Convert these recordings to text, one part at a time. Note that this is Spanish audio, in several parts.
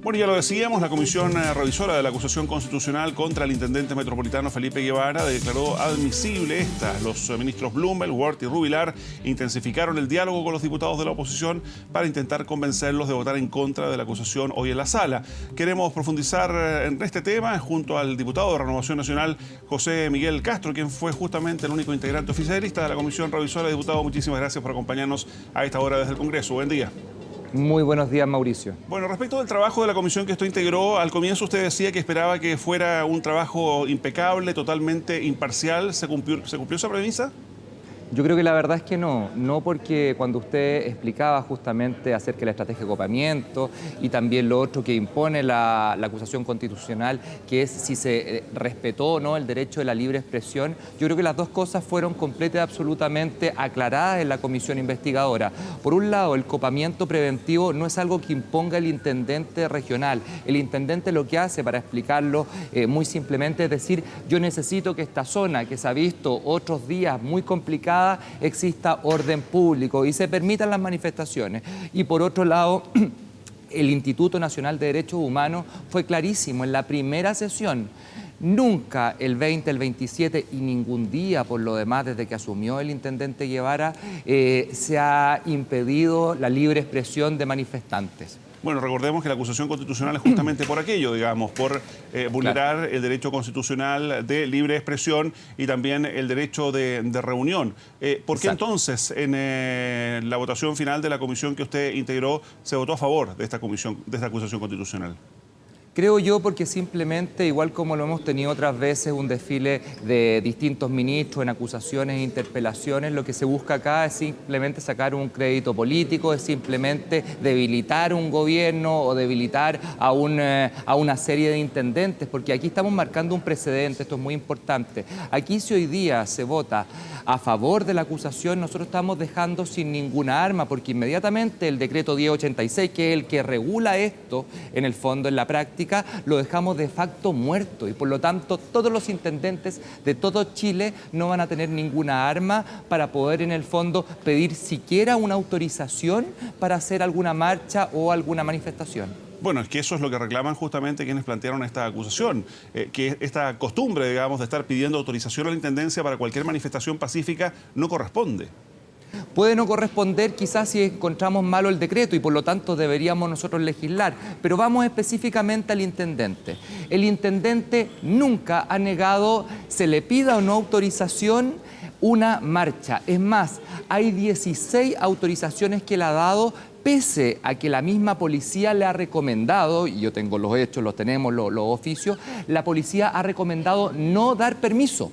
Bueno, ya lo decíamos, la Comisión Revisora de la Acusación Constitucional contra el Intendente Metropolitano Felipe Guevara declaró admisible esta. Los ministros Blumenfeld, Wert y Rubilar intensificaron el diálogo con los diputados de la oposición para intentar convencerlos de votar en contra de la acusación hoy en la sala. Queremos profundizar en este tema junto al diputado de Renovación Nacional, José Miguel Castro, quien fue justamente el único integrante oficialista de la Comisión Revisora. Diputado, muchísimas gracias por acompañarnos a esta hora desde el Congreso. Buen día. Muy buenos días, Mauricio. Bueno, respecto del trabajo de la comisión que usted integró, al comienzo usted decía que esperaba que fuera un trabajo impecable, totalmente imparcial. ¿Se cumplió esa premisa? Yo creo que la verdad es que no porque cuando usted explicaba justamente acerca de la estrategia de copamiento y también lo otro que impone la acusación constitucional, que es si se respetó o no el derecho de la libre expresión, yo creo que las dos cosas fueron completamente, absolutamente aclaradas en la comisión investigadora. Por un lado, el copamiento preventivo no es algo que imponga el intendente regional. El intendente lo que hace, para explicarlo muy simplemente, es decir, yo necesito que esta zona, que se ha visto otros días muy complicada, exista orden público y se permitan las manifestaciones. Y por otro lado, el Instituto Nacional de Derechos Humanos fue clarísimo en la primera sesión. Nunca el 20, el 27 y ningún día, por lo demás, desde que asumió el intendente Guevara, se ha impedido la libre expresión de manifestantes. Bueno, recordemos que la acusación constitucional es justamente por aquello, digamos, por vulnerar el derecho constitucional de libre expresión y también el derecho de reunión. ¿Por qué entonces en la votación final de la comisión que usted integró se votó a favor de esta acusación constitucional? Creo yo porque simplemente, igual como lo hemos tenido otras veces, un desfile de distintos ministros en acusaciones e interpelaciones, lo que se busca acá es simplemente sacar un crédito político, es simplemente debilitar un gobierno o debilitar a una serie de intendentes, porque aquí estamos marcando un precedente, esto es muy importante. Aquí si hoy día se vota a favor de la acusación, nosotros estamos dejando sin ninguna arma, porque inmediatamente el decreto 1086, que es el que regula esto en el fondo, en la práctica, lo dejamos de facto muerto y por lo tanto todos los intendentes de todo Chile no van a tener ninguna arma para poder en el fondo pedir siquiera una autorización para hacer alguna marcha o alguna manifestación. Bueno, es que eso es lo que reclaman justamente quienes plantearon esta acusación, que esta costumbre, digamos, de estar pidiendo autorización a la Intendencia para cualquier manifestación pacífica no corresponde. Puede no corresponder quizás si encontramos malo el decreto y por lo tanto deberíamos nosotros legislar, pero vamos específicamente al intendente. El intendente nunca ha negado, se le pida o no autorización, una marcha. Es más, hay 16 autorizaciones que le ha dado, pese a que la misma policía le ha recomendado, y yo tengo los hechos, los tenemos, los oficios, la policía ha recomendado no dar permiso.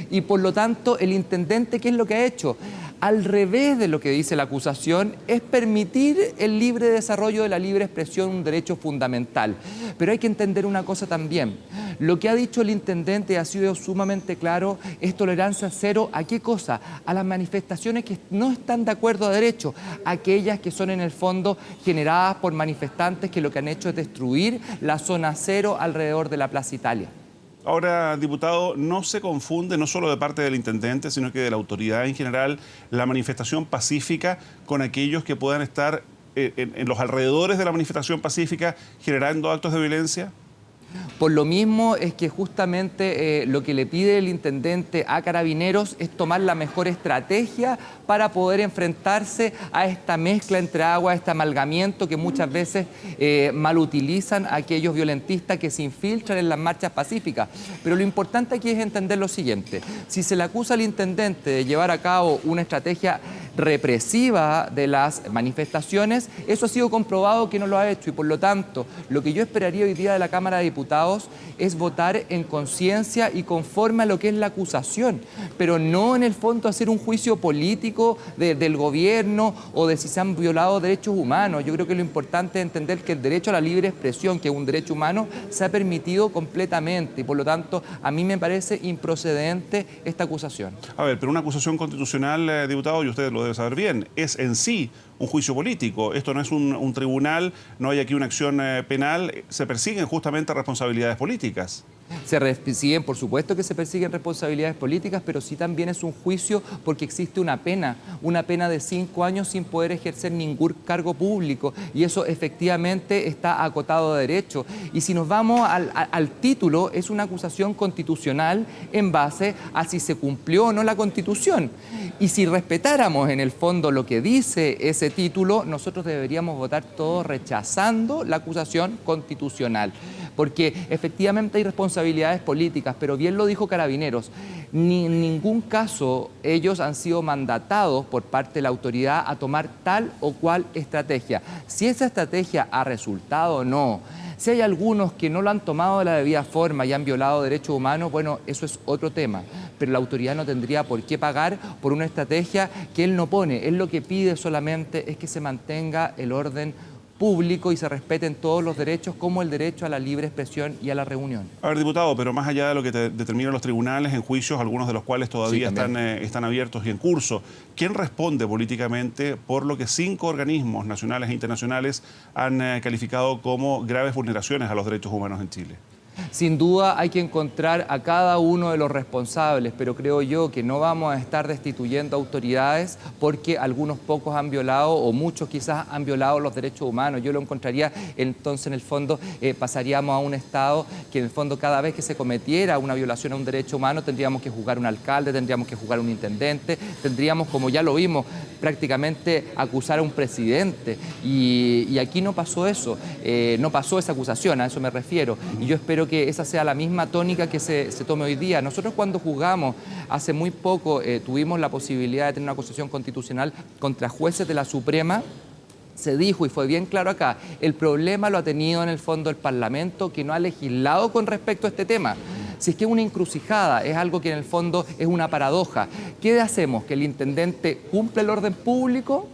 Y por lo tanto, el intendente, ¿qué es lo que ha hecho? Al revés de lo que dice la acusación, es permitir el libre desarrollo de la libre expresión, un derecho fundamental. Pero hay que entender una cosa también. Lo que ha dicho el intendente ha sido sumamente claro, es tolerancia cero. ¿A qué cosa? A las manifestaciones que no están de acuerdo a derecho, aquellas que son en el fondo generadas por manifestantes que lo que han hecho es destruir la zona cero alrededor de la Plaza Italia. Ahora, diputado, no se confunde, no solo de parte del intendente, sino que de la autoridad en general, la manifestación pacífica con aquellos que puedan estar en los alrededores de la manifestación pacífica generando actos de violencia. Por lo mismo es que justamente lo que le pide el intendente a Carabineros es tomar la mejor estrategia para poder enfrentarse a esta mezcla entre agua, este amalgamiento que muchas veces malutilizan a aquellos violentistas que se infiltran en las marchas pacíficas. Pero lo importante aquí es entender lo siguiente: si se le acusa al intendente de llevar a cabo una estrategia represiva de las manifestaciones, eso ha sido comprobado que no lo ha hecho y por lo tanto lo que yo esperaría hoy día de la Cámara de Diputados es votar en conciencia y conforme a lo que es la acusación, pero no en el fondo hacer un juicio político del gobierno o de si se han violado derechos humanos. Yo creo que lo importante es entender que el derecho a la libre expresión, que es un derecho humano, se ha permitido completamente y por lo tanto a mí me parece improcedente esta acusación. A ver, pero una acusación constitucional, diputado, y usted lo debe saber bien, es en sí un juicio político. Esto no es un tribunal, no hay aquí una acción penal, se persiguen justamente responsabilidades políticas. Se persiguen, por supuesto que se persiguen responsabilidades políticas, pero sí también es un juicio porque existe una pena de 5 años sin poder ejercer ningún cargo público, y eso efectivamente está acotado de derecho. Y si nos vamos al título, es una acusación constitucional en base a si se cumplió o no la Constitución. Y si respetáramos en el fondo lo que dice ese título, nosotros deberíamos votar todos rechazando la acusación constitucional, porque efectivamente hay responsabilidades políticas, pero bien lo dijo Carabineros, ni en ningún caso ellos han sido mandatados por parte de la autoridad a tomar tal o cual estrategia. Si esa estrategia ha resultado o no, si hay algunos que no lo han tomado de la debida forma y han violado derechos humanos, bueno, eso es otro tema. Pero la autoridad no tendría por qué pagar por una estrategia que él no pone. Él lo que pide solamente es que se mantenga el orden público y se respeten todos los derechos, como el derecho a la libre expresión y a la reunión. A ver, diputado, pero más allá de lo que determinan los tribunales en juicios, algunos de los cuales todavía están abiertos y en curso, ¿quién responde políticamente por lo que 5 organismos nacionales e internacionales han calificado como graves vulneraciones a los derechos humanos en Chile? Sin duda hay que encontrar a cada uno de los responsables, pero creo yo que no vamos a estar destituyendo autoridades porque algunos pocos han violado o muchos quizás han violado los derechos humanos. Yo lo encontraría, entonces en el fondo pasaríamos a un Estado que en el fondo cada vez que se cometiera una violación a un derecho humano tendríamos que juzgar un alcalde, tendríamos que juzgar un intendente, tendríamos, como ya lo vimos, prácticamente acusar a un presidente. Y aquí no pasó eso, no pasó esa acusación, a eso me refiero. Y yo espero que esa sea la misma tónica que se tome hoy día. Nosotros cuando juzgamos, hace muy poco, tuvimos la posibilidad de tener una acusación constitucional contra jueces de la Suprema. Se dijo, y fue bien claro acá, el problema lo ha tenido en el fondo el Parlamento, que no ha legislado con respecto a este tema. Si es que es una encrucijada, es algo que en el fondo es una paradoja. ¿Qué hacemos? ¿Que el intendente cumple el orden público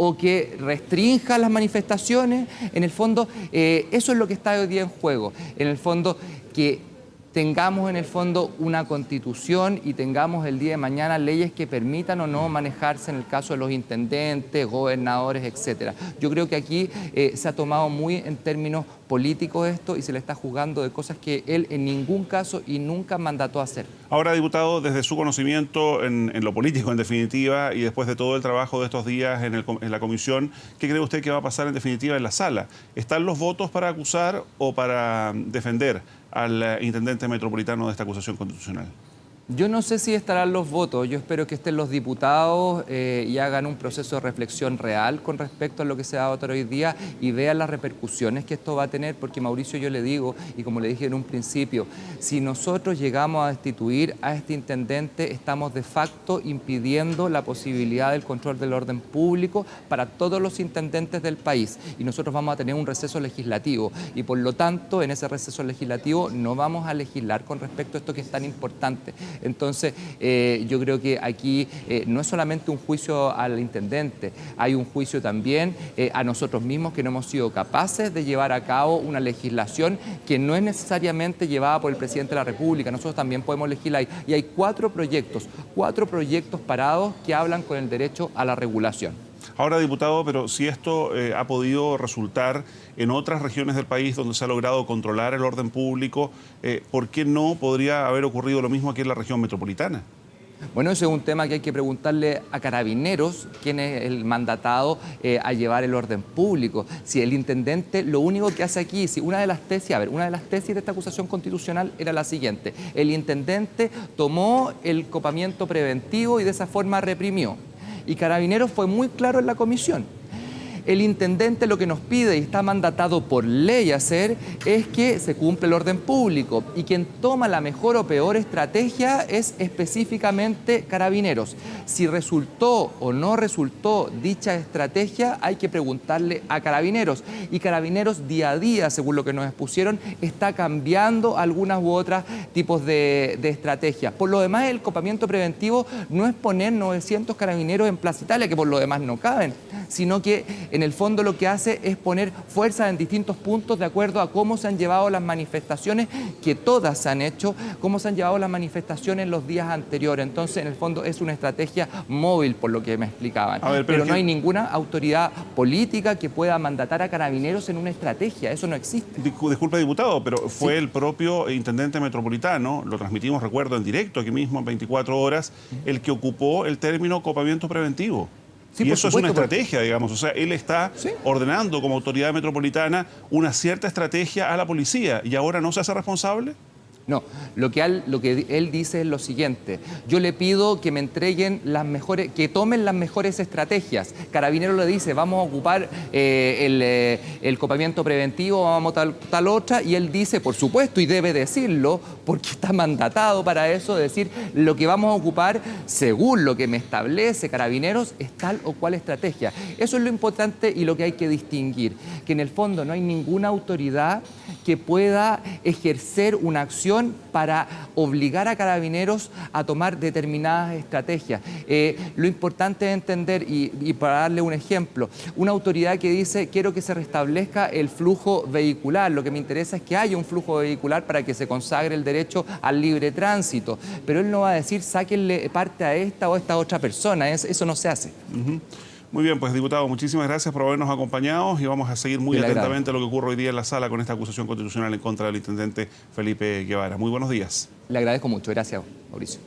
o que restrinja las manifestaciones? En el fondo, eso es lo que está hoy día en juego. En el fondo, que tengamos en el fondo una constitución y tengamos el día de mañana leyes que permitan o no manejarse en el caso de los intendentes, gobernadores, etcétera. Yo creo que aquí se ha tomado muy en términos políticos esto y se le está juzgando de cosas que él en ningún caso y nunca mandató a hacer. Ahora, diputado, desde su conocimiento en lo político, en definitiva, y después de todo el trabajo de estos días en la comisión, ¿qué cree usted que va a pasar en definitiva en la sala? ¿Están los votos para acusar o para defender al intendente metropolitano de esta acusación constitucional? Yo no sé si estarán los votos, yo espero que estén los diputados y hagan un proceso de reflexión real con respecto a lo que se va a votar hoy día y vean las repercusiones que esto va a tener, porque Mauricio, yo le digo, y como le dije en un principio, si nosotros llegamos a destituir a este intendente, estamos de facto impidiendo la posibilidad del control del orden público para todos los intendentes del país, y nosotros vamos a tener un receso legislativo, y por lo tanto, en ese receso legislativo no vamos a legislar con respecto a esto que es tan importante. Entonces, yo creo que aquí no es solamente un juicio al intendente, hay un juicio también a nosotros mismos que no hemos sido capaces de llevar a cabo una legislación que no es necesariamente llevada por el presidente de la República. Nosotros también podemos legislar y hay 4 proyectos parados que hablan con el derecho a la regulación. Ahora, diputado, pero si esto ha podido resultar en otras regiones del país donde se ha logrado controlar el orden público, ¿por qué no podría haber ocurrido lo mismo aquí en la región metropolitana? Bueno, ese es un tema que hay que preguntarle a Carabineros, quién es el mandatado a llevar el orden público. Si el intendente, lo único que hace aquí, si una de las tesis de esta acusación constitucional era la siguiente: el intendente tomó el copamiento preventivo y de esa forma reprimió. Y Carabineros fue muy claro en la comisión. El intendente lo que nos pide y está mandatado por ley hacer es que se cumpla el orden público, y quien toma la mejor o peor estrategia es específicamente Carabineros. Si resultó o no resultó dicha estrategia, hay que preguntarle a Carabineros, y Carabineros día a día, según lo que nos expusieron, está cambiando algunas u otras tipos de estrategias. Por lo demás, el copamiento preventivo no es poner 900 carabineros en Plaza Italia, que por lo demás no caben, sino que en el fondo lo que hace es poner fuerzas en distintos puntos de acuerdo a cómo se han llevado las manifestaciones, que todas se han hecho, cómo se han llevado las manifestaciones en los días anteriores. Entonces, en el fondo es una estrategia móvil, por lo que me explicaban. A ver, pero no hay ninguna autoridad política que pueda mandatar a Carabineros en una estrategia. Eso no existe. Disculpe, diputado, pero fue el propio intendente metropolitano, lo transmitimos, recuerdo, en directo aquí mismo en 24 horas, el que ocupó el término copamiento preventivo. Sí, y por eso supuesto, es una estrategia, digamos. O sea, él está ordenando como autoridad metropolitana una cierta estrategia a la policía y ahora no se hace responsable. No, lo que él dice es lo siguiente: yo le pido que me entreguen las mejores, que tomen las mejores estrategias. Carabinero le dice, vamos a ocupar el copamiento preventivo, vamos a tal otra, y él dice, por supuesto, y debe decirlo, porque está mandatado para eso, decir lo que vamos a ocupar según lo que me establece Carabineros es tal o cual estrategia. Eso es lo importante y lo que hay que distinguir, que en el fondo no hay ninguna autoridad que pueda ejercer una acción para obligar a Carabineros a tomar determinadas estrategias. Lo importante es entender, y para darle un ejemplo, una autoridad que dice quiero que se restablezca el flujo vehicular, lo que me interesa es que haya un flujo vehicular para que se consagre el derecho al libre tránsito, pero él no va a decir sáquenle parte a esta o a esta otra persona, eso no se hace. Muy bien, pues diputado, muchísimas gracias por habernos acompañado y vamos a seguir muy atentamente lo que ocurre hoy día en la sala con esta acusación constitucional en contra del intendente Felipe Guevara. Muy buenos días. Le agradezco mucho. Gracias, Mauricio.